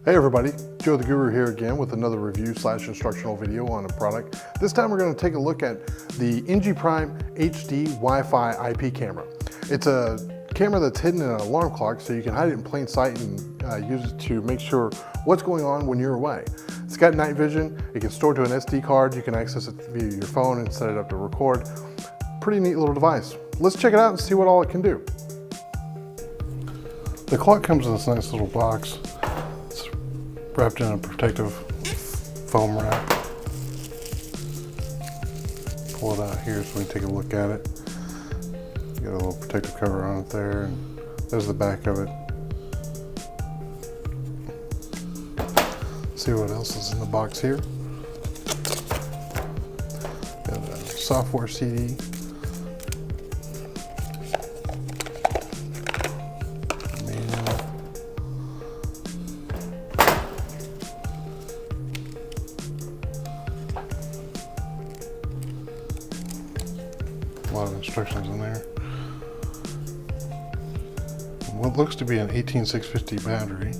Hey everybody, Joe the Guru here again with another review / instructional video on a product. This time we're going to take a look at the NG Prime HD Wi-Fi IP camera. It's a camera that's hidden in an alarm clock, so you can hide it in plain sight and use it to make sure what's going on when you're away. It's got night vision, it can store to an SD card, you can access it via your phone and set it up to record. Pretty neat little device. Let's check it out and see what all it can do. The clock comes in this nice little box. It's wrapped in a protective foam wrap. Pull it out here so we can take a look at it. Got a little protective cover on it there, and there's the back of it. See what else is in the box here. Got a software CD. A lot of instructions in there. What looks to be an 18650 battery.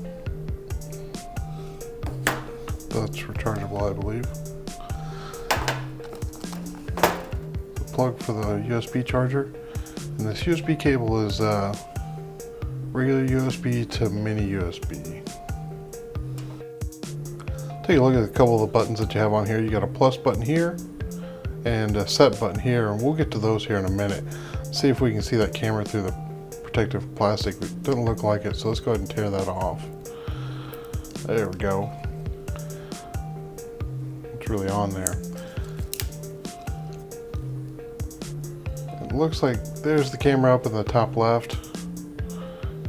That's rechargeable, I believe. The plug for the USB charger. And this USB cable is regular USB to mini USB. Take a look at a couple of the buttons that you have on here. You got a plus button here and a set button here, and we'll get to those here in a minute. See if we can see that camera through the protective plastic. It doesn't look like it, so let's go ahead and tear that off. There we go. It's really on there. It looks like there's the camera up in the top left.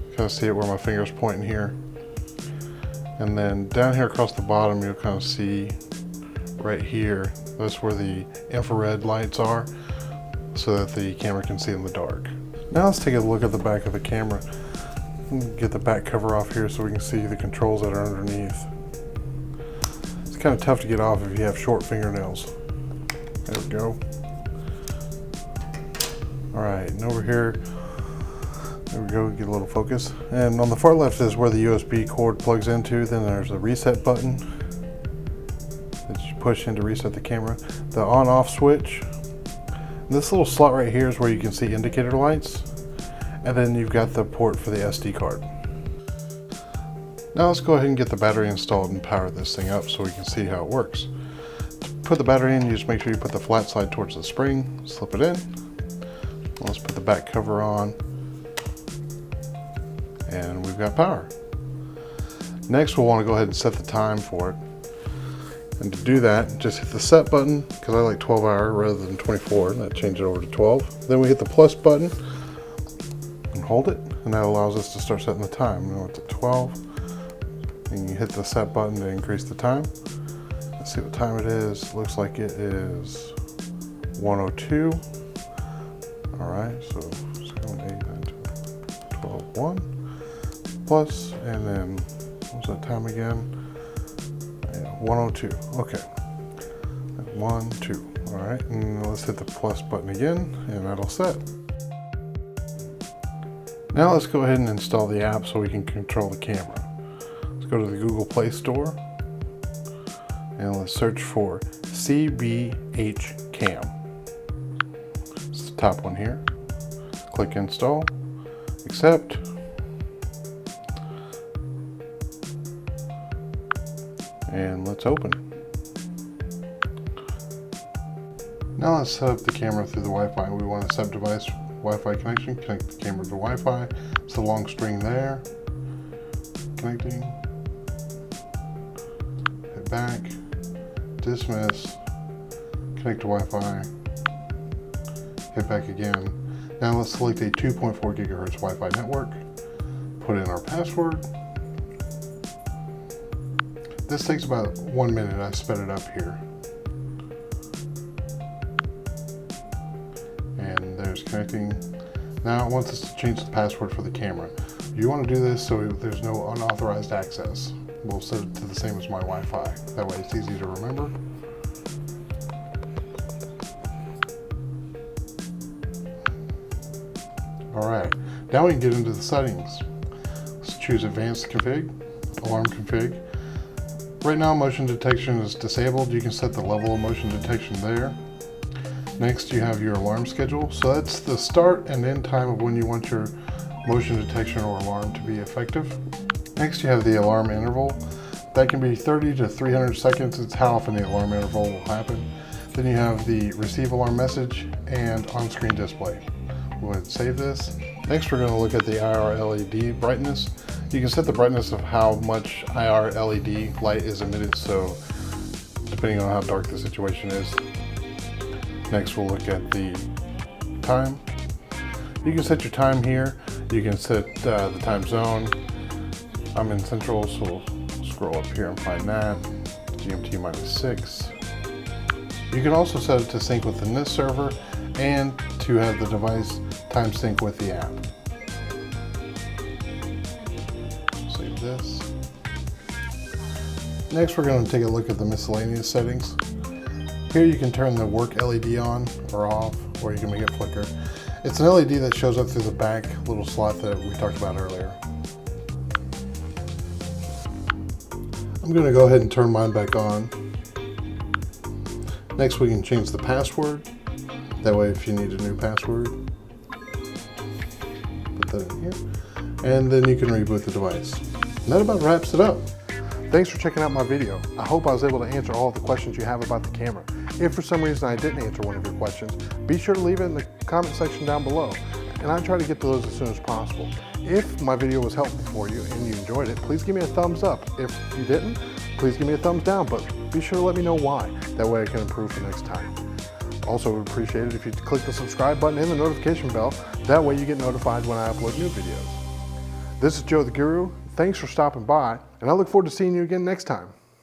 Kind of see it where my finger's pointing here. And then down here across the bottom, you'll kind of see right here, that's where the infrared lights are, so that the camera can see in the dark. Now let's take a look at the back of the camera. Get the back cover off here so we can see the controls that are underneath. It's kind of tough to get off if you have short fingernails. There we go. Alright, and over here, there we go, get a little focus. And on the far left is where the USB cord plugs into. Then there's a reset button that you push in to reset the camera. The on-off switch. And this little slot right here is where you can see indicator lights. And then you've got the port for the SD card. Now let's go ahead and get the battery installed and power this thing up so we can see how it works. To put the battery in, you just make sure you put the flat side towards the spring, slip it in. Let's put the back cover on. And we've got power. Next, we'll want to go ahead and set the time for it. And to do that, just hit the set button, because I like 12 hour rather than 24, and that changes it over to 12. Then we hit the plus button and hold it, and that allows us to start setting the time. Now it's at 12, and you hit the set button to increase the time. Let's see what time it is. Looks like it is 1:02. All right, so 7, 8, 9, 10, 12, 1. Plus, and then what's that time again? 1:02. Okay. 1, 2. All right, and let's hit the plus button again, and that'll set. Now let's go ahead and install the app so we can control the camera. Let's go to the Google Play Store, and let's search for CBH Cam. It's the top one here. Click install, accept. And let's open. Now let's set up the camera through the Wi-Fi. We want a sub-device Wi-Fi connection. Connect the camera to Wi-Fi. It's a long string there. Connecting. Hit back. Dismiss. Connect to Wi-Fi. Hit back again. Now let's select a 2.4 gigahertz Wi-Fi network. Put in our password. This takes about 1 minute. I sped it up here. And there's connecting. Now it wants us to change the password for the camera. You want to do this so there's no unauthorized access. We'll set it to the same as my Wi-Fi. That way it's easy to remember. All right, now we can get into the settings. Let's choose advanced config. alarm config. Right now motion detection is disabled. You can set the level of motion detection there. Next you have your alarm schedule. So that's the start and end time of when you want your motion detection or alarm to be effective. Next you have the alarm interval. That can be 30 to 300 seconds. It's how often the alarm interval will happen. Then you have the receive alarm message and on-screen display. We'll go ahead and save this. Next we're going to look at the IR LED brightness. You can set the brightness of how much IR LED light is emitted, so depending on how dark the situation is. Next we'll look at the time. You can set your time here. You can set the time zone. I'm in Central, so we'll scroll up here and find that. GMT -6. You can also set it to sync with the NIST server and to have the device time sync with the app. Save this. Next we're going to take a look at the miscellaneous settings. Here you can turn the work LED on or off, or you can make it flicker. It's an LED that shows up through the back little slot that we talked about earlier. I'm going to go ahead and turn mine back on. Next we can change the password. That way if you need a new password, put that in here. And then you can reboot the device. And that about wraps it up. Thanks for checking out my video. I hope I was able to answer all of the questions you have about the camera. If for some reason I didn't answer one of your questions, be sure to leave it in the comment section down below, and I try to get to those as soon as possible. If my video was helpful for you and you enjoyed it, please give me a thumbs up. If you didn't, please give me a thumbs down, but be sure to let me know why. That way I can improve for next time. Also would appreciate it if you click the subscribe button and the notification bell. That way you get notified when I upload new videos. This is Joe the Guru. Thanks for stopping by, and I look forward to seeing you again next time.